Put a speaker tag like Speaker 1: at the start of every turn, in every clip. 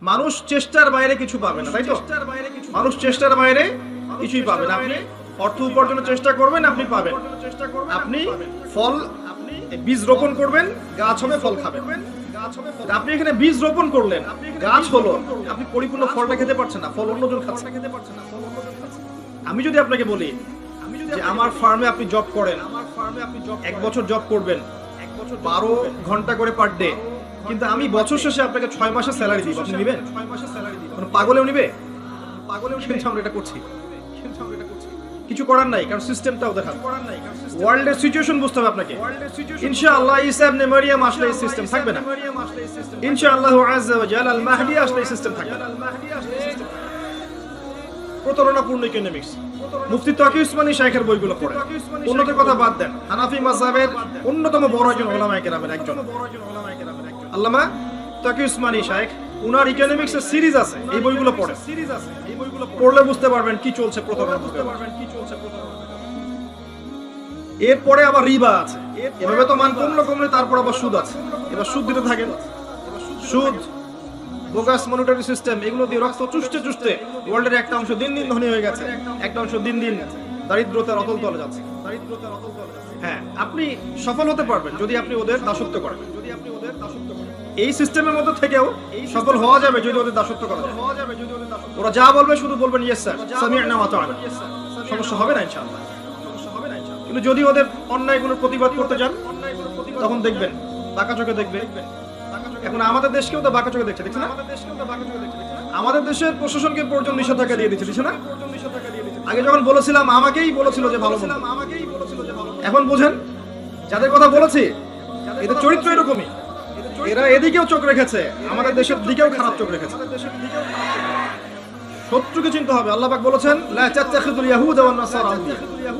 Speaker 1: মানুষ চেষ্টার বাইরে কিছু পাবে না, তাই তো? মানুষ চেষ্টার বাইরে কিছুই পাবে না। আপনি অর্থ উপার্জনের চেষ্টা করবেন, আপনি পাবেন। আপনি ফল, বীজ রোপণ করবেন, গাছ হবে, ফল খাবেন। আপনি এখানে বীজ রোপণ করলেন, গাছ হলো, আপনি পরিপূর্ণ ফলটা খেতে পারছেন না, ফল অন্যজন খাচ্ছে। আমি যদি আপনাকে বলি যে আমার ফার্মে আপনি জব করেন, 1 বছর জব করবেন, 12 ঘন্টা করে পার ডে, কিন্তু আমি বছর শেষে আপনাকে 6 মাসের স্যালারি দিব, আপনি নেবেন? কোনো পাগলেও নিবে? কিন্তু আমরা এটা করছি। কিছু করার নাই, কারণ সিস্টেমটা ওদের হাতে। ওয়ার্ল্ডের সিচুয়েশন বুঝতে হবে আপনাকে। ইনশাআল্লাহ ঈসা ইবনে মারইয়াম আসলে এই সিস্টেম থাকবে না। ইনশাআল্লাহ আযজা ওয়া জাল আল মাহদি আসলে এই সিস্টেম থাকবে না। প্রতারণাপূর্ণ ইকোনমিক্স। মুফতি তাকি উসমানী শাইখের বইগুলো পড়েন। উন্নতির কথা বাদ দেন, হানাফি মাযহাবের অন্যতম বড় একজন উলামায়ে কেরামের একজন আল্লামা তাকি উসমানী শাইখ, উনার ইকোনমিক্সের সিরিজ আছে, এই বইগুলো পড়ে। পড়লে বুঝতে পারবেন কি চলছে প্রতারণা। এরপরে আবার রিবা আছে, এভাবে তো মান কমলে তারপর আবার সুদ আছে। এবার সুদ দিতে থাকেন, সুদ, বোগাস মনিটরি সিস্টেম, এগুলো দিয়ে রক্ত চুষতে ওয়ার্ল্ডের একটা অংশ দিন দিন ধনী হয়ে গেছে, একটা অংশ দিন দিন দারিদ্রতার অতল তলে যাচ্ছে। হ্যাঁ, আপনি সফল হতে পারবেন যদি আপনি ওদের দাসত্ব করেন। এই সিস্টেমের মধ্যে থেকেও সফল হওয়া যাবে যদি ওদের দাসত্ব করা যায়। ওরা যা বলবে শুধু বলবেন ইয়েস স্যার, সামি'না ওয়া আতা'না, সমস্যা হবে না ইনশাআল্লাহ। কিন্তু যদি ওদের অন্যায়গুলোর প্রতিবাদ করতে যান, তখন দেখবেন বাঁকা চোখে দেখবে। এখন আমাদের দেশকেও তো বাঁকা চোখে দেখছে, দেখছে না? আমাদের দেশের প্রশাসনকে পর্যন্ত নিষেধাজ্ঞা দিয়ে দিচ্ছে না? আগে যখন বলেছিলাম আমাকেই বলেছিল যে ভালো, এখন বুঝেন যাদের কথা বলেছি এদের চরিত্র এরকমই। এরা এদিকেও চোখ রেখেছে, আমাদের দেশের দিকেও খারাপ চোখ রেখেছে। শত্রুকে চিনতে হবে। আল্লাহ পাক বলেছেন লা তাত্তাখিযুল ইয়াহুদা ওয়ান নাসারা আউলিয়া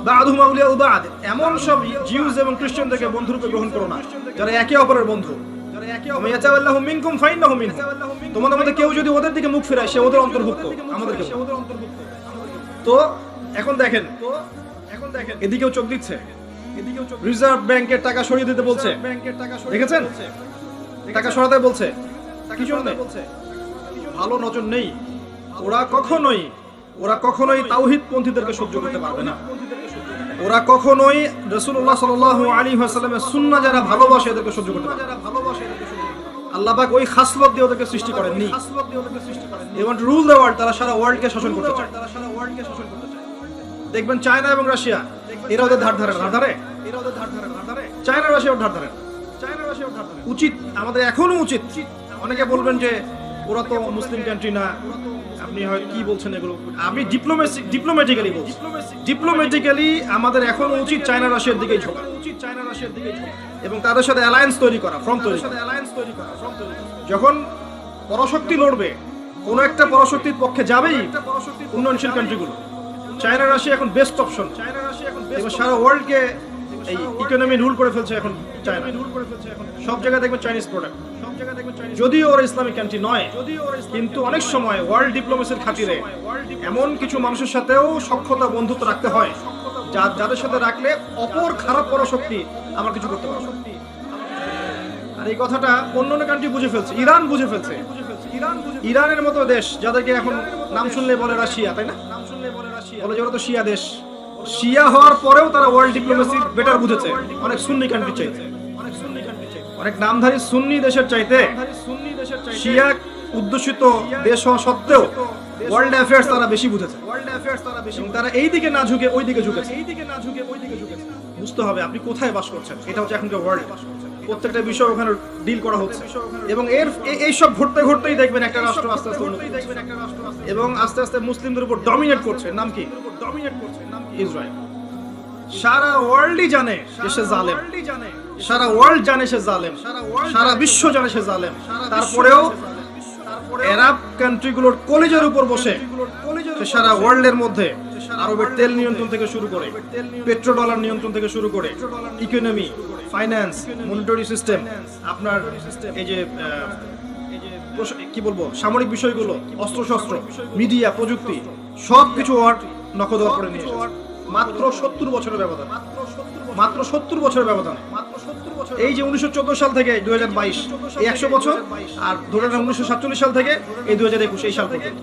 Speaker 1: বা'দুহুম আউলিয়াউ বা'দ, এমন সব জিউস এবং খ্রিস্টানদেরকে বন্ধুরূপে গ্রহণ করো না যারা একে অপরের বন্ধু। ইয়াতাওয়াল্লাহুম মিনকুম ফাইন্নাহুম মিনহুম, তোমাদের মধ্যে কেউ যদি ওদের দিকে মুখ ফেরায় সে ওদের অন্তর্ভুক্ত, আমাদেরকে। তো এখন দেখেন এদিকেও চোখ দিচ্ছে, রিজার্ভ ব্যাংকের টাকা সরিয়ে দিতে বলছে, দেখেছেন? টাকা সরাতে বলছে, কি জন্য? ভালো নজর নেই। ওরা কখনোই তাওহীদ পন্থীদেরকে সহ্য করতে পারবে না। ওরা কখনোই রাসূলুল্লাহ সাল্লাল্লাহু আলাইহি ওয়াসাল্লামের সুন্নাহ যারা ভালোবাসে এদেরকে সহ্য করতে পারবে না। আল্লাহ পাক ওই খাসলত দিয়ে ওদেরকে সৃষ্টি করেননি। They want to rule the world, তারা সারা ওয়ার্ল্ডকে শাসন করতে চায়। দেখবেন চায়না এবং রাশিয়া, এরা ওদের ধার ধারে না, ধারে? চায়না রাশিয়া ধার ধারে। উচিত আমাদের এখনো উচিত। অনেকে বলবেন যে ওরা তো মুসলিম কান্ট্রি না, আপনি হয় কি বলছেন এগুলো। আমি ডিপ্লোম্যাটিক্যালি বলছি, ডিপ্লোম্যাটিক্যালি আমাদের এখনো উচিত চায়না রাশিয়ার দিকেই ঝোঁকা এবং তাদের সাথে অ্যালায়েন্স তৈরি করা, ফ্রন্ট তৈরি করা। যখন পরাশক্তি লড়বে, কোন একটা পরাশক্তির পক্ষে যাবেই উন্নয়নশীল কান্ট্রিগুলো। চায়না রাশিয়া এখন বেস্ট অপশন। এবং সারা ওয়ার্ল্ডকে এই ইকোনমি রুল করে ফেলছে এখন চায়না। সব জায়গায় দেখবেন চাইনিজ প্রোডাক্ট। যদিও ওরা ইসলামিক কান্ট্রি নয়, কিন্তু অনেক সময় ওয়ার্ল্ড ডিপ্লোমেসির খাতিরে এমন কিছু মানুষের সাথেও সখ্যতা, বন্ধুত্ব রাখতে হয় যাদের সাথে রাখলে অপর খারাপ পরাশক্তি আমার কিছু করতে পারে। আর এই কথাটা অন্য কান্ট্রি বুঝে ফেলছে, ইরান বুঝে ফেলছে। ইরানের মতো দেশ যাদেরকে এখন নাম শুনলে বলে রাশিয়া, তাই না? বলে যে ওরা তো শিয়া দেশ। শিয়া হওয়ার পরেও তারা ওয়ার্ল্ড ডিপ্লোমেসি বেটার বুঝেছে অনেক সুন্নি কান্ট্রি চাইতে, অনেক নামধারী সুন্নি দেশের চাইতে। শিয়া উদ্দেশিত দেশ হওয়া সত্ত্বেও ওয়ার্ল্ড অ্যাফেয়ার্স তারা বেশি বুঝেছে। তারা এই দিকে না ঝুঁকে ওই দিকে ঝুঁকেছে। বুঝতে হবে আপনি কোথায় বাস করছেন। এটা হচ্ছে এখনকার ওয়ার্ল্ড। প্রত্যেকটা বিষয় ওখানে ডিল করা হচ্ছে এবং এই সব ঘটতেই দেখবেন একটা রাষ্ট্র আস্তে আস্তে উন্নতি এবং আস্তে আস্তে মুসলিমদের উপর ডমিনেট করছে। নাম কি? ইসরায়েল। সারা ওয়ার্ল্ডই জানে যে সে জালেম, সারা ওয়ার্ল্ড জানে সে জালেম, সারা বিশ্ব জানে সে জালেম। তারপরেও আরব কান্ট্রিগুলোর কলিজার উপর বসে সে সারা ওয়ার্ল্ডের মধ্যে আরবের তেল নিয়ন্ত্রণ থেকে শুরু করে, পেট্রো ডলার নিয়ন্ত্রণ থেকে শুরু করে, ইকোনমি, ফাইন্যান্স, মনিটরি সিস্টেম, আপনার এই যে কি বলবো সামরিক বিষয়গুলো, অস্ত্রশস্ত্র, মিডিয়া, প্রযুক্তি, সবকিছু ওর নখদর করে নিয়ে এসেছে। মাত্র 70 বছরের ব্যবধান। এই যে 1914 সাল থেকে 2022 এই 100 বছর, আর ধরে নেন 1947 সাল থেকে এই 2021 এই সাল পর্যন্ত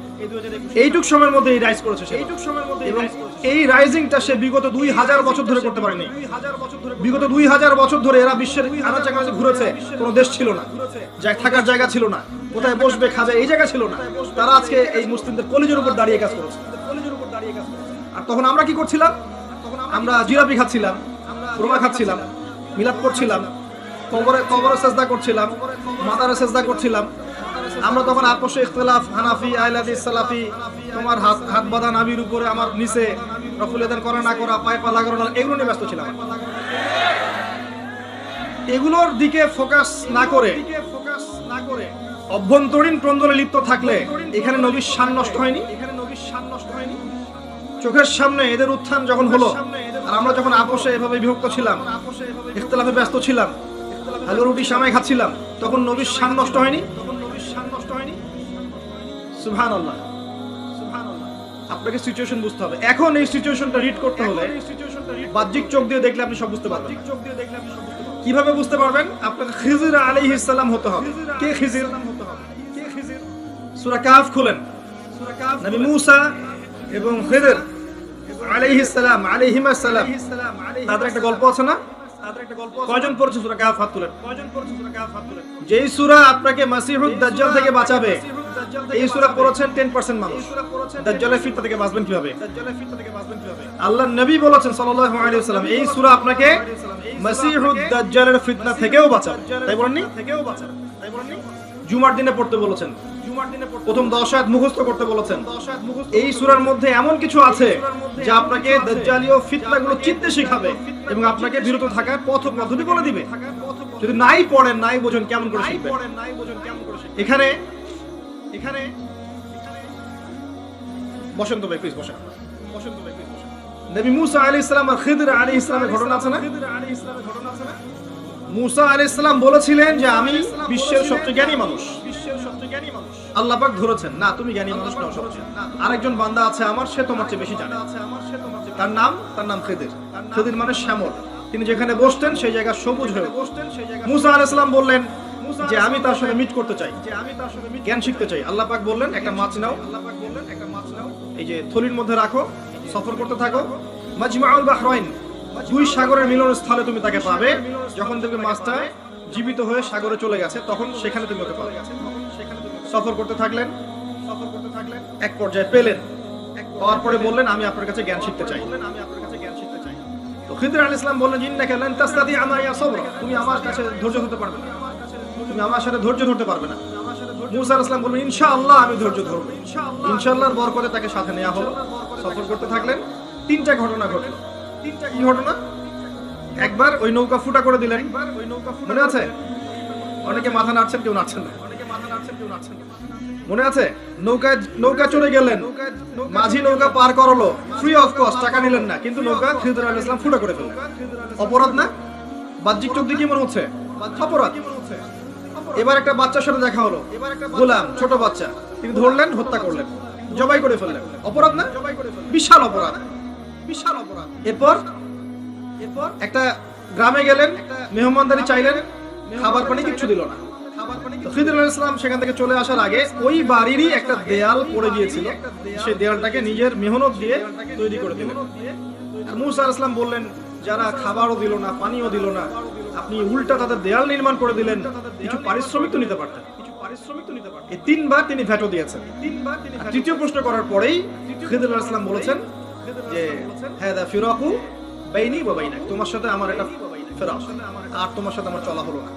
Speaker 1: এইটুক সময়ের মধ্যে এই রাইজ করেছে এবং এই রাইজিংটা সে বিগত 2000 বছর ধরে করতে পারেনি। বিগত 2000 বছর ধরে এরা বিশ্বের আনাচে কানাচে ঘুরেছে, কোনো দেশ ছিল না, থাকার জায়গা ছিল না, কোথায় বসবে খাবে এই জায়গা ছিল না। তারা আজকে এই মুসলিমদের কলিজের উপর দাঁড়িয়ে কাজ করেছে। আর তখন আমরা কি করছিলাম? আমরা জিলাপি খাচ্ছিলাম, রোমা খাচ্ছিলাম, মিলাদ করছিলাম, কবরে সেজদা করছিলাম, মাদারে সেজদা করছিলাম। আমরা তখন আপোষে ইখতিলাফ, হানাফি, আহলে সালাফি, তোমার হাত বাঁধা নাভির উপরে আমার নিচে রফুল ইয়াদান করা না করা, পায়ে পা লাগানো না, এগুলো নিয়ে ব্যস্ত ছিলাম। এগুলোর দিকে ফোকাস না করে অভ্যন্তরীণ ক্রন্দনে লিপ্ত থাকলে এখানে নবীর শান নষ্ট হয়নি। চোখের সামনে এদের উত্থান যখন হলো, আর আমরা যখন আপোষে এভাবে বিভক্ত ছিলাম, ইখতিলাফে ব্যস্ত ছিলাম, আলু রুটি সামাই খাচ্ছিলাম, তখন নবীর শান নষ্ট হয়নি। সুবহানাল্লাহ। আপনাকে সিচুয়েশন বুঝতে হবে। এখন এই সিচুয়েশনটা রিড করতে হলে বাহ্যিক চোখ দিয়ে দেখলে আপনি সব বুঝতে পারবেন। কিভাবে বুঝতে পারবেন? আপনাকে খিজির আলাইহিস সালাম হতে হবে। কে খিজির? সূরা কাহফ খুলেন। নবী মুসা এবং খিজির আলাইহিস সালাম, আলাইহিমাস সালাম, তাদের একটা গল্প আছে না? কয়জন পড়ছে সূরা কাহফ? হাত তুলেন। যেই সূরা আপনাকে মাসিহুদ দাজ্জাল থেকে বাঁচাবে, এই সূরা পড়েছেন 10% মানুষ। দাজ্জালের ফিতনা থেকে বাঁচবেন কিভাবে? আল্লাহর নবী বলেছেন সাল্লাল্লাহু আলাইহি ওয়াসাল্লাম, এই সূরা আপনাকে মাসিহুদ দাজ্জালের ফিতনা থেকেও বাঁচাবে। তাই বলেননি? জুমার দিনে পড়তে বলেছেন, প্রথম 10 আয়াত মুখস্থ করতে বলেছেন। এই সূরার মধ্যে এমন কিছু আছে যা আপনাকে দাজ্জালীয় ফিতনাগুলো চিনতে শেখাবে এবং আপনাকে বিরত থাকার পথ পদ্ধতি বলে দিবে। যদি নাই পড়েন, নাই বোঝেন, কেমন করে শিখবেন? এখানে বসেন তো ভাই, প্লিজ বসেন। নবী মুসা আলাইহিস সালাম আর খিদির আলাইহিস সালামের ঘটনা আছে না? মুসা আলাইহিস সালাম বলেছিলেন যে আমি বিশ্বের সবচেয়ে জ্ঞানী মানুষ। আল্লাহ পাক ধরেছেন, না তুমি জ্ঞানী মানুষ নও সবচেয়ে। আরেকজন বান্দা আছে আমার, সে তোমার চেয়ে বেশি জানে। তার নাম খিদির। খিদির মানে শ্যামল। তিনি যেখানে বসতেন সেই জায়গা সবুজ হয়ে বসতেন। মুসা আলাইহিস সালাম বললেন যে আমি তার সাথে মিট করতে চাই, জ্ঞান শিখতে চাই। আল্লাহ পাক বললেন একটা মাছ নাও, এই যে থলির মধ্যে রাখো, সফর করতে থাকো। মাজমাউল বাহরাইন, দুই সাগরের মিলনস্থলে তুমি তাকে পাবে। যখন দেখবে মাছটা জীবিত হয়ে সাগরে চলে গেছে, তখন সেখানে তুমি ওকে পাবে। সফর করতে থাকলেন, এক পর্যায়ে পেলেন। পাওয়ার পরে বললেন আমি আপনার কাছে জ্ঞান শিখতে চাই। তো খিদির আলাইহিস সালাম বললেন ইন্নাকা লান তাসতাতিআ মাইয়া সাবরা, তুমি আমার কাছে ধৈর্য ধরতে পারবে না, তুমি আমার সাথে ধৈর্য ধরতে পারবে না। মুসা আলাইহিস সালাম বললেন ইনশাআল্লাহ আমি ধৈর্য ধরব। ইনশাআল্লাহর বরকতে তাকে সাথে নেওয়া হলো। সফর করতে থাকলেন। তিনটা ঘটনা ঘটল। কি ঘটনা? একবার ওই নৌকা ফুটা করে দিলেন, মনে আছে? অনেকে মাথা নাড়ছেন, কেউ নাড়ছেন না। মনে আছে? নৌকা চলে গেলেন, মাঝি নৌকা পার করলো, ফ্রি অফ কস্ট, টাকা নিলেন না, কিন্তু নৌকা খিদির আলাইহিস সালাম ফুটা করে ফেললেন। অপরাধ না? বাহ্যিক চোখ দিয়ে কি মনে হচ্ছে? অপরাধ। এবার একটা বাচ্চার সাথে দেখা হলো, গোলাম, ছোট বাচ্চা, তিনি ধরলেন, হত্যা করলেন, জবাই করে ফেললেন। অপরাধ না? বিশাল অপরাধ। এরপর একটা গ্রামে গেলেন, মেহমানদারি চাইলেন, খাবার পানি কিচ্ছু দিল না। খিদির আলাইহিস সালাম সেখান থেকে চলে আসার আগে ওই বাড়িরই একটা দেয়াল পড়ে গিয়েছিল, সেই দেয়ালটাকে নিজের মেহনত দিয়ে তৈরি করে দিলেন। মুসা আলাইহিস সালাম বললেন যারা খাবারও দিল না, পানিও দিল না, আপনি উল্টা তাদের দেয়াল নির্মাণ করে দিলেন, কিছু পারিশ্রমিক তো নিতে পারতেন। এই তিনবার তিনি ভেটো দিয়েছেন। তৃতীয় প্রশ্ন করার পরেই খিদির আলাইহিস সালাম বলেছেন যে হাদা ফিরাকু বাইনি ওয়া বাইনাক, তোমার সাথে আমার একটা ফেরাক, আর তোমার সাথে আমার চলা হলো না।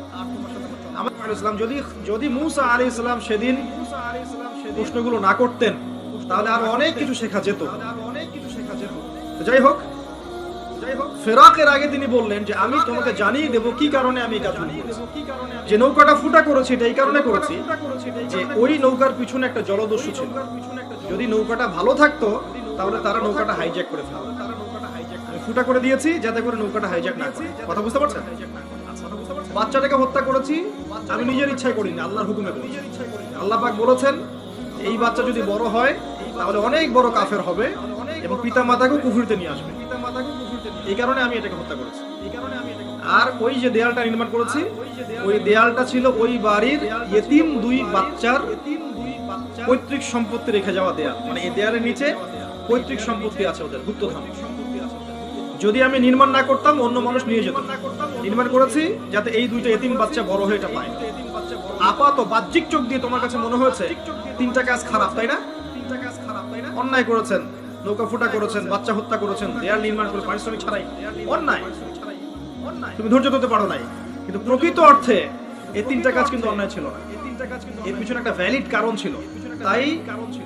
Speaker 1: যদি মুসা আলাইহিস সালাম সেদিন প্রশ্নগুলো না করতেন, তাহলে আরো অনেক কিছু শেখা যেত। যাই হোক, ফেরাকের আগে তিনি বললেন যে আমি তোমাকে জানিয়ে দেব কি কারণে আমি এই কাজগুলো করেছি। যে নৌকাটা ফুটা করেছি এটা এই কারণে করেছি যে ওই নৌকার পিছনে একটা জলদস্যু ছিল। যদি নৌকাটা ভালো থাকতো তাহলে তারা নৌকাটা হাইজ্যাক করে ফেলতো। আমি ফুটা করে দিয়েছি যাতে করে নৌকাটা হাইজ্যাক না করে। কথা বুঝতে পারছেন? বাচ্চাটাকে হত্যা করেছি আমি নিজের ইচ্ছায় করিনি, আল্লাহর হুকুমে করেছি। আল্লাহ পাক বলেছেন এই বাচ্চা যদি বড় হয় তাহলে অনেক বড় কাফের হবে এবং পিতা মাতাকেও কুফরিতে নিয়ে আসবে। এই কারণে আমি এটাকে হত্যা করেছি। আর ওই যে দেয়ালটা নির্মাণ করেছি, ওই দেয়ালটা ছিল ওই বাড়ির ইয়েতিম 2 বাচ্চার পৈতৃক সম্পত্তি রেখে যাওয়া দেয়াল। মানে এই দেয়ালের নিচে পৈতৃক সম্পত্তি আছে ওদের, গুপ্তধন। যদি আমি নির্মাণ না করতাম অন্য মানুষ নিয়ে যেত। নির্মাণ করেছি যাতে এই 2টা এতিম বাচ্চা বড় হয়ে এটা পায়। আপাত বাহ্যিক চোখ দিয়ে তোমার কাছে মনে হয়েছে 3টা কাজ খারাপ, তাই না? অন্যায় করেছেন, নৌকা ফুটা করেছেন, বাচ্চা হত্যা করেছেন, দেয়াল নির্মাণ করে পারিশ্রমিক ছাড়াই, অন্যায়। তুমি ধৈর্য ধরতে পারো নাই, কিন্তু প্রকৃত অর্থে এই 3টা কাজ কিন্তু অন্যায় ছিল না। এর পিছনে একটা ভ্যালিড কারণ ছিল। তাই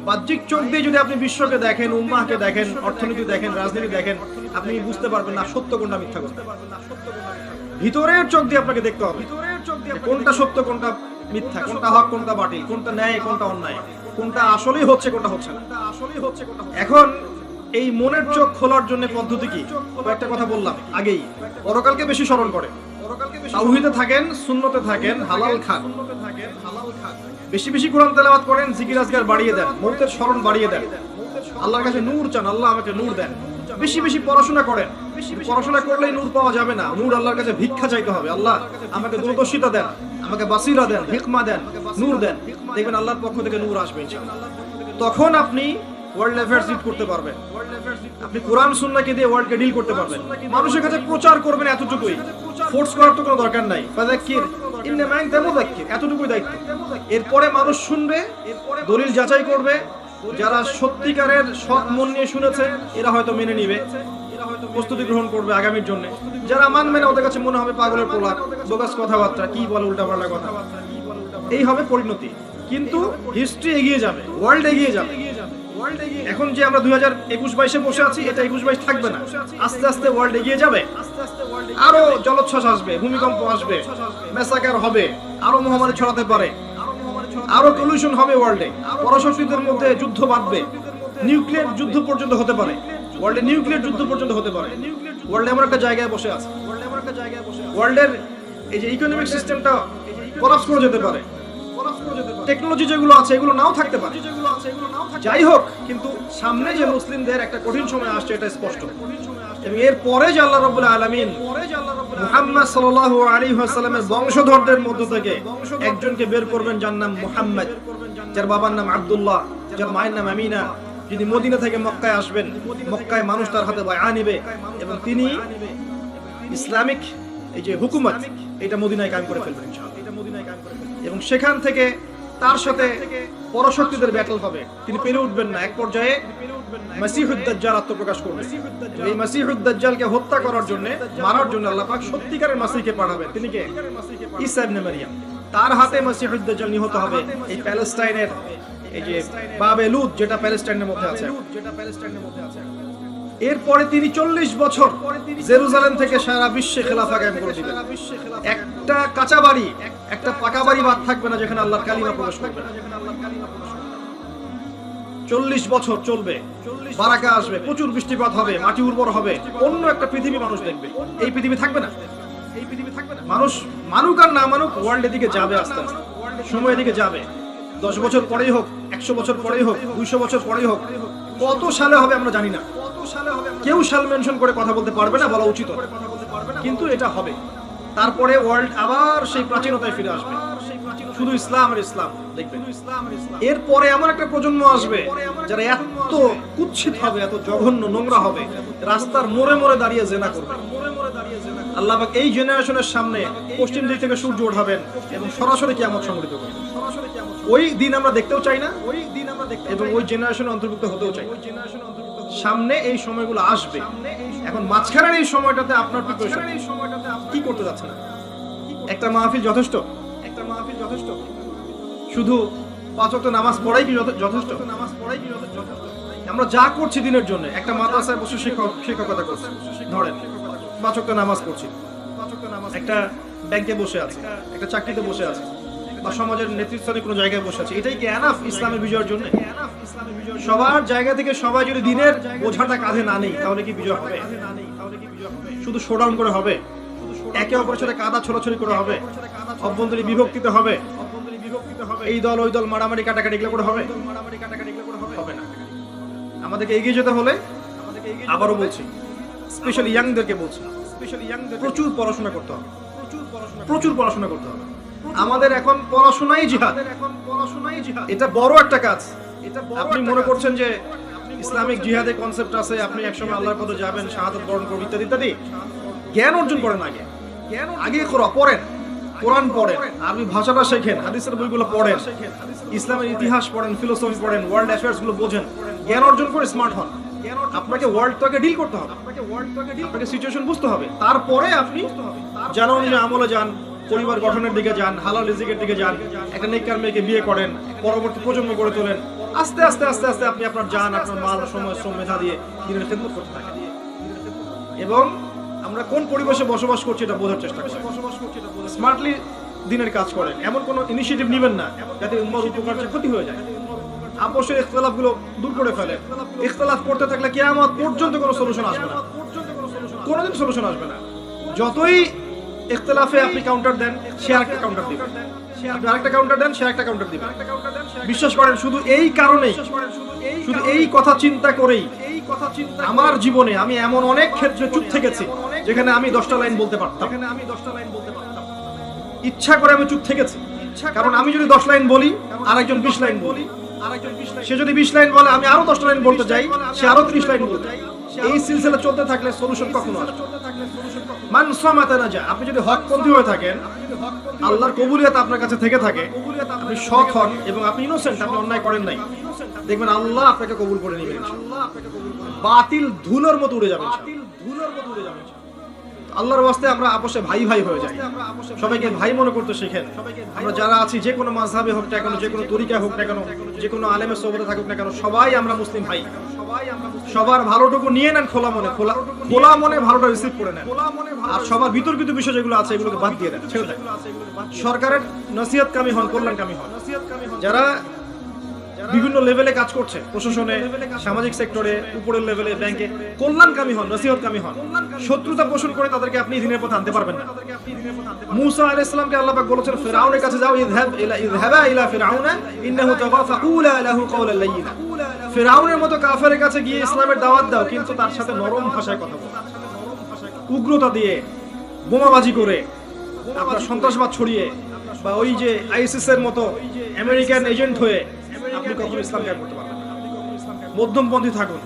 Speaker 1: বাহ্যিক চোখ দিয়ে যদি আপনি বিশ্বকে দেখেন, উম্মাহকে দেখেন, অর্থনীতি দেখেন, রাজনীতি দেখেন, আপনি বুঝতে পারবেন না সত্য কোনটা মিথ্যা কোনটা। ভিতরের চোখ দিয়ে আপনাকে দেখতে হবে, কোনটা সত্য কোনটা মিথ্যা, কোনটা হক কোনটা বাতিল, কোনটা ন্যায় কোনটা অন্যায়, কোনটা আসলেই হচ্ছে কোনটা হচ্ছে না। এখন এই মনের চোখ খোলার জন্য পদ্ধতি কি? একটা কথা বললাম আগেই, পরকালকে বেশি স্মরণ করে, তাওহীদে থাকেন, সুন্নতে থাকেন, হালাল খান, বেশি বেশি কোরআন তেলাওয়াত করেন, জিকির আজকার বাড়িয়ে দেন, মৌতের স্মরণ বাড়িয়ে দেন, আল্লাহর কাছে নূর চান, আল্লাহ আমাকে নূর দেন। বেশি বেশি পড়াশোনা করেন, পড়াশোনা করলেই নূর পাওয়া যাবে না, নূর আল্লাহর কাছে ভিক্ষা চাইতে হবে। আল্লাহ আমাকে দূরদর্শিতা দেন, আমাকে বাসিরা দেন, হিকমা দেন, নূর দেন। দেখবেন আল্লাহর পক্ষ থেকে নূর আসবে ইনশাআল্লাহ। তখন আপনি ওয়ার্ল্ড অ্যাফেয়ার্স লিড করতে পারবেন, আপনি কোরআন সুন্নাহকে দিয়ে ওয়ার্ল্ডকে ডিল করতে পারবেন। মানুষের কাছে প্রচার করবেন, এতটুকুই, ফোর্স করার তো কোনো দরকার নাই। ফাযাক্কির ইন্নামা আনতা মুযাক্কির, এতটুকুই দায়িত্ব। এরপরে মানুষ শুনবে, দলিল যাচাই করবে, যারা সত্যিকারের সৎ মন নিয়ে শুনেছে এরা হয়তো মেনে নিবে, প্রস্তুতি গ্রহণ করবে আগামীর জন্য। যারা মানবে না ওদের কাছে মনে হবে পাগলের পোলাপ, বোগাস কথাবার্তা, কি বলে উল্টাপাল্টা কথা, এই হবে পরিণতি। কিন্তু হিস্ট্রি এগিয়ে যাবে, ওয়ার্ল্ড এগিয়ে যাবে। এখন যে আমরা 2021-22-এ বসে আছি, এটা 21-22 থাকবে না, আস্তে আস্তে ওয়ার্ল্ড এগিয়ে যাবে। আরো জলোচ্ছ্বাস আসবে, ভূমিকম্প আসবে, ম্যাসাকার হবে, আরো মহামারী ছড়াতে পারে, আরো পলিউশন হবে ওয়ার্ল্ডে, পরশক্তিদের মধ্যে যুদ্ধ বাঁধবে, নিউক্লিয়ার যুদ্ধ পর্যন্ত হতে পারে, ওয়ার্ল্ডে নিউক্লিয়ার যুদ্ধ পর্যন্ত হতে পারে। ওয়ার্ল্ড এমন একটা জায়গায় বসে আছে, ওয়ার্ল্ডের এই যে ইকোনমিক সিস্টেমটা কোলাপস করে যেতে পারে, টেকনোলজি যেগুলো আছে এগুলো নাও থাকতে পারে। যাই হোক, কিন্তু সামনে যে মুসলিমদের একটা কঠিন সময় আসছে এটা স্পষ্ট। এবং এর পরে যে আল্লাহ রাব্বুল আলামিন মুহাম্মদ সাল্লাল্লাহু আলাইহি ওয়াসাল্লামের বংশধরদের মধ্য থেকে একজনকে বের করবেন, যার নাম মুহাম্মদ, যার বাবার নাম আব্দুল্লাহ, যার মায়ের নাম আমিনা। যদি মদিনা থেকে মক্কায় আসবেন, মক্কায় মানুষ তার হাতে বায়আ নিবে এবং তিনি ইসলামিক এই যে হুকুমত এটা মদিনায় কায়েম করে ফেলবেন ইনশাআল্লাহ। এবং সেখান থেকে তার সাথে পরশক্তিদের ব্যাটল হবে, তিনি পেরে উঠবেন না। এক পর্যায়ে মাসিহুদ দাজ্জাল আত্মপ্রকাশ করবে। এই মাসিহুদ দাজ্জালকে হত্যা করার জন্য, মারার জন্য আল্লাহ পাক সত্যিকারের মাসিহকে পাঠাবেন। তিনি কে? ঈসা ইবনে মারইয়াম। তার হাতে মাসিহুদ দাজ্জাল নিহত হবে এই প্যালেস্টাইনের এই যে বাবে লুদ, যেটা প্যালেস্টাইনের মধ্যে আছে। এরপরে তিনি 40 বছর জেরুজালেম থেকে সারা বিশ্বে খেলাফা কায়েম করে দিবেন। একটা কাঁচা বাড়ি, একটা পাকা বাড়ি বাদ থাকবে না যেখানে আল্লাহর কালিমা প্রবেশ করবে না। 40 বছর চলবে, বারাকা আসবে, প্রচুর বৃষ্টিপাত হবে, মাটি উর্বর হবে, অন্য একটা পৃথিবী মানুষ দেখবে। এই পৃথিবী থাকবে না, এই পৃথিবী থাকবে না। মানুষ মানুক আর না মানুক ওয়ার্ল্ডের দিকে যাবে, আস্তে আস্তে সময়ের দিকে যাবে। 10 বছর পরেই হোক, 100 বছর পরেই হোক, 200 বছর পরেই হোক, কত সালে হবে আমরা জানি না। কেউ সাল মেনশন করে কথা বলতে পারবে না, বলা উচিত, কিন্তু এটা হবে। তারপরে ওয়ার্ল্ড আবার সেই প্রাচীনতায় ফিরে আসবে, শুধু ইসলাম আর ইসলাম দেখবেন। এরপরে এমন একটা প্রজন্ম আসবে যারা এত কুৎসিত হবে, এত জঘন্য নোংরা হবে, রাস্তার মোড়ে মোড়ে দাঁড়িয়ে জিনা করবে। আল্লাহ পাক এই জেনারেশনের সামনে পশ্চিম দিক থেকে সূর্য ওঠাবেন এবং সরাসরি কিয়ামত সংঘটিত করবেন। ওই দিন আমরা দেখতেও চাই না, ওই দিন আমরা দেখতে এবং ওই জেনারেশনে অন্তর্ভুক্ত হতেও চাই। সামনে এই সময়গুলো আসবে। এখন মাঝখানের এই সময়টাতে আপনার প্রিপারেশন কি করতে যাচ্ছে না? একটা মাহফিল যথেষ্ট? একটা মাহফিল যথেষ্ট? শুধু 5 ওয়াক্ত নামাজ পড়াই কি যথেষ্ট? নামাজ পড়াই কি যথেষ্ট? আমরা যা করছি দিনের জন্য, একটা মাদ্রাসায় বসে শিক্ষকতা করছি, ধরেন 5 ওয়াক্ত নামাজ পড়ছি, একটা ব্যাংকে বসে আছে, একটা চাকরিতে বসে আছে, বা সমাজের নেতৃত্বে কোনো জায়গায় বসে আছে, এটাই কি এনাফ ইসলামের বিজয়ের জন্য? সবার জায়গা থেকে সবাই যদি দিনের বোঝাটা কাঁধে না নেই তাহলে কি বিজয় হবে? শুধু শোডাউন করে হবে, একে অপরের সাথে কাদা ছোড়াছড়ি করে হবে, অভ্যন্তরীণ বিভক্তিতে হবে, এই দল ওই দল মারামারি কাটাকাটি এগুলো করে হবে? হবে না। আমাদেরকে এগিয়ে যেতে হলে, আবারও বলছি, স্পেশালি ইয়াংদেরকে বলছি, প্রচুর পড়াশোনা করতে হবে, প্রচুর পড়াশোনা করতে হবে। আমাদের এখন পড়াশোনাই জিহাদ, এটা বড় একটা কাজ। আপনি মনে করছেন যে ইসলামিক জিহাদের কনসেপ্ট আছে, আপনি একসময় আল্লাহর পথে যাবেন, শাহাদাত বরণ করবেন ইত্যাদি ইত্যাদি। জ্ঞান অর্জন করেন, আগে পড়েন, কোরআন পড়েন, আরবি ভাষাটা শেখেন, হাদিসের বইগুলো পড়েন, ইসলামের ইতিহাস পড়েন, ফিলোসফি পড়েন, ওয়ার্ল্ড অ্যাফেয়ার্স গুলো বোঝেন, জ্ঞান অর্জন করে স্মার্ট হন। আপনাকে ওয়ার্ল্ডটাকে ডিল করতে হবে, আপনাকে সিচুয়েশন বুঝতে হবে, তারপরে আপনি জানা অনুযায়ী আমলে যান, পরিবার গঠনের দিকে যান, হালাল রিজিকের দিকে যান, একটা নেককার মেয়েকে বিয়ে করেন, পরবর্তী প্রজন্ম গড়ে তোলেন। আস্তে আস্তে আস্তে আস্তে আপনি আপনার জান, আপনার মাল, সময়, শ্রম, মেধা দিয়ে দিনের খেদমত করতে থাকেন। এবং আমরা কোন পরিবেশে বসবাস করছি এটা বোঝার চেষ্টা করি, স্মার্টলি দিনের কাজ করেন, এমন কোনো ইনিশিয়েটিভ নেবেন না যাতে উম্মার উপকার ক্ষতি হয়ে যায়। আপোষের ইখতিলাফগুলো দূর করে ফেলেন। ইখতিলাফ করতে থাকলে কিয়ামত পর্যন্ত কোনো সলিউশন আসবে না, কোনোদিন সলিউশন আসবে না। যতই ইখতিলাফে আপনি কাউন্টার দেন, সে আরেকটা কাউন্টার দিবে, আপনি আরেকটা কাউন্টার দেন, সে আরেকটা কাউন্টার দিবে। বিশ্বাস করেন, শুধু এই কারণেই, শুধু এই কথা চিন্তা করেই আমার জীবনে আমি এমন অনেক ক্ষেত্রে চুপ থেকেছি যেখানে আমি 10টা লাইন বলতে পারতাম, ইচ্ছা করে আমি চুপ থেকেছি। কারণ আমি যদি 10 লাইন বলি, আরেকজন 20 লাইন বলি, সে যদি 20 লাইন বলে, আমি আরো 10টা লাইন বলতে যাই, সে আরো 30 লাইন বলতে। এই সিলসিলা চলতে থাকলে সলিউশন কখনো আসবে না। মান সামাতা নাজা। আপনি যদি হকপন্থী হয়ে থাকেন, আল্লাহর কবুলিয়ত আপনার কাছে থেকে থাকে, আপনি সৎ হন এবং আপনি ইনোসেন্ট, আপনি অন্যায় করেন নাই, দেখবেন আল্লাহ আপনাকে কবুল করে নেবেন। বাতিল ধুলোর মতো উড়ে যাবে, আল্লাহর ওয়াস্তে আমরা আপোষে ভাই ভাই হয়ে যাই, সবাইকে ভাই মনে করতে শিখেন। আমরা যারা আছি, যে কোনো মাযহাবে হোক না কেন, যে কোনো তরিকা হোক না কেন, যে কোনো আলেমের সোহবতে থাকুক না কেন, সবাই আমরা মুসলিম ভাই। সবার ভালোটুকু নিয়ে নেন, খোলা মনে ভালোটা রিসিভ করে নেন। আর সবার বিতর্কিত বিষয় যেগুলো আছে এগুলোকে বাদ দিয়ে দেন, ছেড়ে দেন। সরকারের নসিহতকামী হন, কল্যাণকামী হন। যারা বিভিন্ন লেভেলে কাজ করছে, প্রশাসনে, সামাজিক সেক্টরে, উপরের লেভেলে, ব্যাংকে, কল্যাণকামী হন, নসিহতকামী হন। শত্রুতা পোষণ করে তাদেরকে আপনি দ্বীনের পথে আনতে পারবেন না। মূসা আলাইহিস সালামকে আল্লাহ পাক বলেছেন, ফিরআউনের কাছে যাও, ইযহাবা ইলা ফিরআউনা ইন্নাহু তাগা ফাকুলা লাহু কাওলান লায়্যিনা। ফিরআউনের মতো কাফেরের কাছে গিয়ে ইসলামের দাওয়াত দাও, কিন্তু তার সাথে নরম ভাষায় কথা বলো। উগ্রতা দিয়ে, বোমাবাজি করে, আপনার সন্ত্রাসবাদ ছড়িয়ে, বা ওই যে আইসিস এর মতো আমেরিকান এজেন্ট হয়ে আপনি কখনো ইসলাম ত্যাগ করতে পারবেন না। মধ্যমপন্থী থাকুন,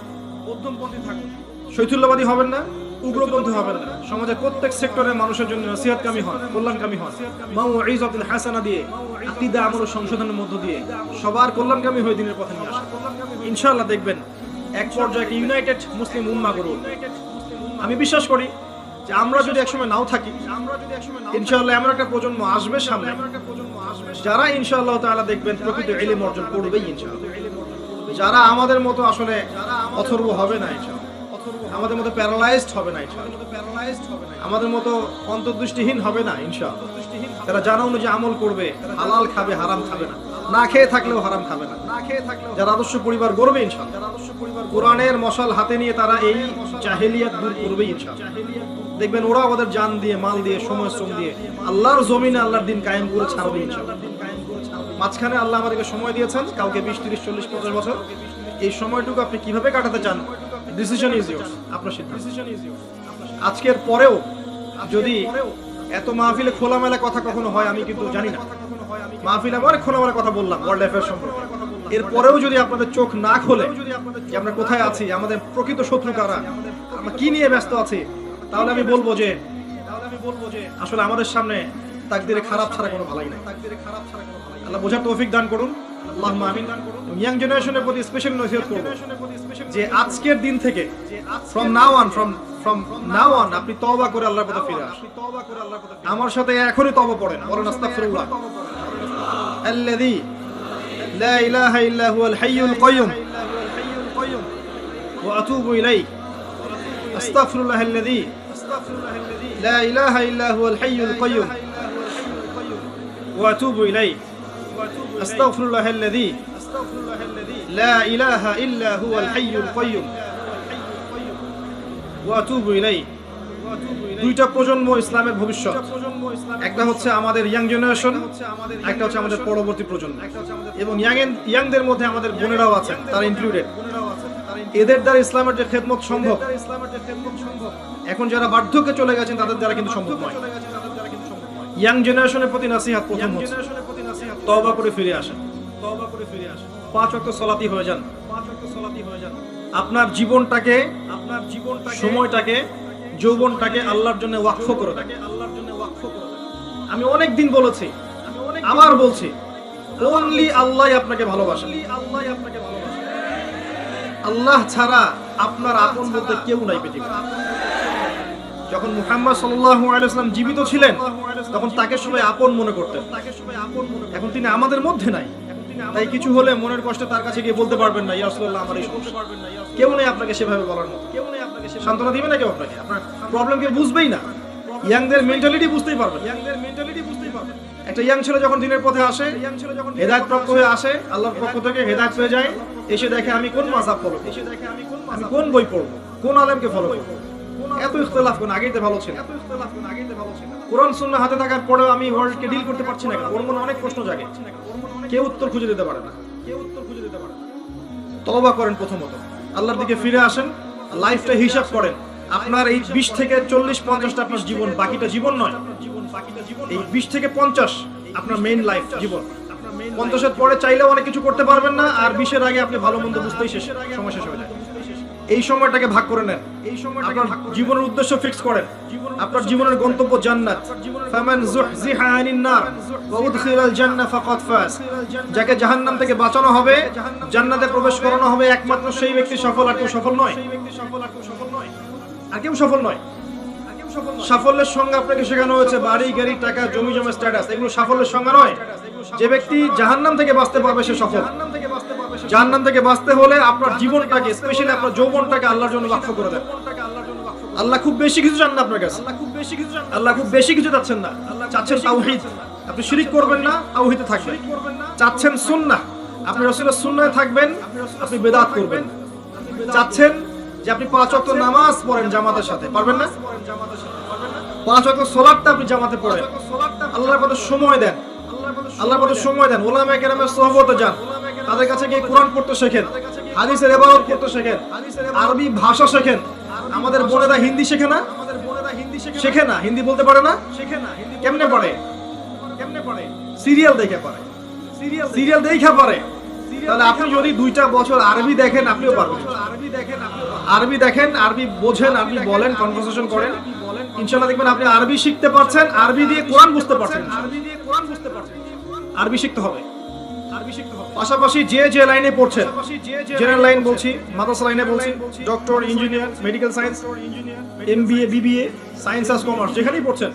Speaker 1: শৈথিল্যবাদী হবেন না, উগ্রপন্থী হবেন না। সমাজের প্রত্যেক সেক্টরের মানুষের জন্য নসিহতকামী হন, কল্যাণকামী হন। মাউইযাতুল হাসানা দিয়ে, আকীদা আমল সংশোধনের মধ্য দিয়ে সবার কল্যাণকামী হয়ে দিনের পথে নিয়ে আসুন। ইনশাআল্লাহ দেখবেন এক পর্যায়ে একটা ইউনাইটেড মুসলিম উম্মাহ গড়ে উঠবে। আমি বিশ্বাস করি যে আমরা যদি একসময় নাও থাকি, ইনশাআল্লাহ এমন একটা প্রজন্ম আসবে সামনে, যারা ইনশাআল্লাহ তাআলা দেখবেন প্রকৃত ইলম অর্জন করবেই ইনশাআল্লাহ। যারা আমাদের মতো আসলে অথর্ব হবে না ইনশাআল্লাহ, আমাদের মতো প্যারালাইজড হবে না ইনশাআল্লাহ, আমাদের মতো অন্তর্দৃষ্টিহীন হবে না ইনশাআল্লাহ। যারা জানা অনুযায়ী আমল করবে, হালাল খাবে, হারাম খাবে না, না খেয়ে থাকলেও হারাম খাবে না, যারা আদর্শ পরিবার গড়বে ইনশাআল্লাহ, কোরআনের মশাল হাতে নিয়ে তারা এই জাহেলিয়াত দূর করবে ইনশাআল্লাহ। দেখবেন ওরা আমাদের জান দিয়ে, মাল দিয়ে, সময় শ্রম দিয়ে আল্লাহর জমিনে আল্লাহর দিন কায়েম করে ছাড়বে ইনশাআল্লাহ। মাঝখানে আল্লাহ আমাদেরকে সময় দিয়েছেন, কাউকে 20, 30, 40, 50 বছর। এই সময়টুকু আপনি কিভাবে কাটাতে চান, ডিসিশন ইজ ইয়োরস, আপনার সিদ্ধান্ত। আজকের পরেও যদি এত মাহফিলে খোলামেলা কথা কখনো হয়, আমি কিন্তু জানি না। মাহফিলে অনেক খোলামেলা কথা বললাম ওয়ার্ল্ড অ্যাফেয়ার্স সম্পর্কে। এরপরেও যদি আপনাদের চোখ না খোলে যে আমরা কোথায় আছি, আমাদের প্রকৃত শত্রু কারা, আমরা কি নিয়ে ব্যস্ত আছি, তাহলে আমি বলবো যে আসলে আমাদের সামনে তাকদীরে খারাপ ছাড়া কোনো ভালাই নাই। আল্লাহ বোঝার তৌফিক দান করুন, আল্লাহুম্মা আমিন। ইয়াং জেনারেশনের প্রতি স্পেশাল নসিহত করব যে আজকের দিন থেকে, ফ্রম নাও অন আপনি তওবা করে আল্লাহর পথে ফিরে আসুন। আমার সাথে এখনই তওবা পড়েন, বলেন আস্তাগফিরুল্লাহ আল্লাযী লা ইলাহা ইল্লা হুয়াল হাইয়ুল কাইয়্যুম ওয়া আতুবু ইলাইহি। আস্তাগফিরুল্লাহ আল্লাযী لا إله إلا هو الحي القيوم وأتوب إليه. أستغفر الله الذي لا إله إلا هو الحي القيوم وأتوب إليه. দুইটা প্রজন্ম ইসলামের ভবিষ্যৎ, একটা হচ্ছে আমাদের ইয়াং জেনারেশন, একটা হচ্ছে আমাদের পরবর্তী প্রজন্ম। এবং ইয়াংদের মধ্যে আমাদের বোনেরাও আছেন, তারা ইনক্লুডেড। এদের দ্বারা ইসলামের যে খেদমত সম্ভব, এখন যারা বার্ধক্যে চলে গেছেন তাদের দ্বারা কিন্তু সম্ভব নয়। ইয়াং জেনারেশনের প্রতি নাসিহাত প্রথম হচ্ছে তওবা করে ফিরে আসেন, তওবা করে ফিরে আসেন, 5 ওয়াক্ত সালাতি হয়ে যান, 5 ওয়াক্ত সালাতি হয়ে যান। আপনার জীবনটাকে, সময়টাকে, যৌবনটাকে আল্লাহর জন্য ওয়াকফ করে দেন, আল্লাহর জন্য ওয়াকফ করে দেন। আমি অনেক দিন বলেছি, আবার বলছি, অনলি আল্লাহই আপনাকে ভালোবাসেন, আল্লাহই আপনাকে ভালোবাসেন। আল্লাহ ছাড়া আপনার আপন বলতে কেউ নাই পৃথিবীতে। যখন মুহাম্মদ সাল্লাল্লাহু আলাইহি ওয়াসাল্লাম জীবিত ছিলেন তখন তাকে সবাই আপন মনে করতেন, এখন তিনি আমাদের মধ্যে নাই। তাই কিছু হলে মনের কষ্টে তার কাছে গিয়ে বলতে পারবেন না, ইয়া রাসূলুল্লাহ আমার এই সমস্যা। কেউ নেই আপনাকে সেভাবে বলার মতো, কেউ নেই আপনাকে সান্ত্বনা দিবে না কেউ আপনাকে, আপনার প্রবলেমকে বুঝবেই না। ইয়াংদের মেন্টালিটি বুঝতেই পারবেন, ইয়াংদের মেন্টালিটি বুঝতেই পারবেন। একটা ইয়াং ছেলে যখন দিনের পথে আসে, হেদায়েত প্রাপ্ত হয়ে আসে, আল্লাহর পক্ষ থেকে হেদায়েত পেয়ে যায়, এসে দেখে আমি কোন মাযহাব ফলো করব, এসে দেখে আমি কোন বই পড়ব, কোন আলেমকে ফলো করব। এত ইখতিলাফ কোন আগেই তো ভালো ছিল, এত ইখতিলাফ কোন আগেই তো ভালো ছিল। কোরআন সুন্নাহ হাতে থাকার পরেও আমি ওয়ার্ল্ডকে ডিল করতে পারছি না, ওর মনে অনেক প্রশ্ন জাগে, কেউ উত্তর খুঁজে দিতে পারে না, কেউ উত্তর খুঁজে দিতে পারে না। তওবা করেন প্রথমত, আল্লাহর দিকে ফিরে আসেন, লাইফটা হিসাব করেন। আপনার এই 20 থেকে 40-50টা আপনার জীবন, বাকিটা জীবন নয়। এই 20 থেকে 50 আপনার মেইন লাইফ জীবন। 50-এর পরে চাইলেও অনেক কিছু করতে পারবেন না, আর 20-এর আগে আপনি ভালো মন্দ বুঝতেই শেষ, সময় শেষ হয়ে যায়। এই সময়টাকে ভাগ করে নেন, এই সময়টাকে জীবনের উদ্দেশ্য ফিক্স করেন। আপনার জীবনের গন্তব্য জান্নাত। ফামান যুহজিহা আনিন নার ওয়া উদখিলাল জান্নাহ ফাকাদ ফাজ। যাকে জাহান্নাম থেকে বাঁচানো হবে, জান্নাতে প্রবেশ করানো হবে, একমাত্র সেই ব্যক্তি সফল, আর কেউ সফল নয়, আর কেউ সফল নয়। সাফল্যের সংজ্ঞা আপনাকে শেখানো হয়েছে বাড়ি, গাড়ি, টাকা, জমি জমা, স্ট্যাটাস, এগুলো সাফল্যের সংজ্ঞা নয়। যে ব্যক্তি জাহান্নাম থেকে বাঁচতে পারবে সে সফল। জাহান্নাম থেকে বাঁচতে হলে আপনার জীবনটাকে, স্পেশালি আপনার যৌবনটাকে আল্লাহর জন্য ওয়াকফ করে দেন। আল্লাহ খুব বেশি কিছু চান না আপনার কাছে, আল্লাহ খুব বেশি কিছু চাচ্ছেন না। চাচ্ছেন তাওহীদ, আপনি শিরিক করবেন না, তাওহীদে থাকবেন। চাচ্ছেন সুন্নাহ, আপনি রাসূলের সুন্নাহে থাকবেন, আপনি বিদআত করবেন। চাচ্ছেন যে আপনি 5 ওয়াক্ত নামাজ পড়েন জামাতের সাথে, পারবেন না? 5 ওয়াক্ত সালাতটা আপনি জামাতে পড়েন, আল্লাহর পথে সময় দেন, আল্লাহর পথে সময় দেন। উলামায়ে কেরামের সোহবতে যান, তাদের কাছে গিয়ে কোরআন পড়তে শেখেন, হাদিসের ইবাদত করতে শেখেন, আরবি ভাষা শেখেন। আমাদের বোনেরা হিন্দি শেখে না, শেখে না, হিন্দি বলতে পারে না, শেখে না। কেমনে পারে? কেমনে পারে? সিরিয়াল দেখে পারে, সিরিয়াল দেখে পারে। তাহলে আপনি যদি 2টা বছর আরবি দেখেন আপনিও পারবেন। আরবি দেখেন, আরবি বোঝেন, আরবি বলেন, কনভারসেশন করেন, ইনশাআল্লাহ দেখবেন আপনি আরবি শিখতে পারছেন, আরবি দিয়ে কোরআন বুঝতে পারছেন। আরবি শিখতে হবে, আরবি শিখতে হবে। পাশাপাশি যে লাইনে পড়ছেন, জেনারেল লাইন বলছি, মাদ্রাসা লাইনে বলছি, doctor, engineer, medical science, MBA, BBA, science আর কমার্স, যেখানেই পড়ছেন,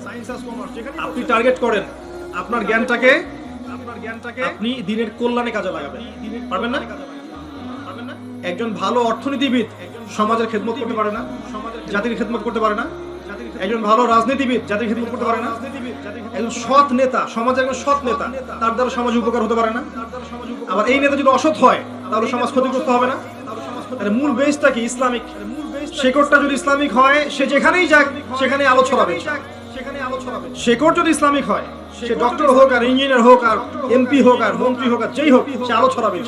Speaker 1: আপনি টার্গেট করেন আপনার জ্ঞানটাকে আপনি দিনের কল্যাণে কাজে লাগাবেন। পারবেন না? একজন ভালো অর্থনীতিবিদ সমাজের খেদমত করতে পারে না, জাতির খেদমত করতে পারে না। একজন ভালো রাজনীতিবিদ জাতির খেদমত করতে পারে না। একজন সৎ নেতা, সমাজের একজন সৎ নেতা, তার দ্বারা সমাজে উপকার হতে পারে না। আবার এই নেতা যদি অসৎ হয় তাহলে সমাজ ক্ষতিগ্রস্ত হবে না। তাহলে মূল বেসটা কি? ইসলামিক। শেকড়টা যদি ইসলামিক হয়, সে যেখানেই যাক সেখানে আলো ছড়াবে। শেকড় যদি ইসলামিক হয়, সে ডক্টর হোক আর ইঞ্জিনিয়ার হোক আর এমপি হোক আর মন্ত্রী হোক আর যেই হোক, সে আলো ছড়াবে।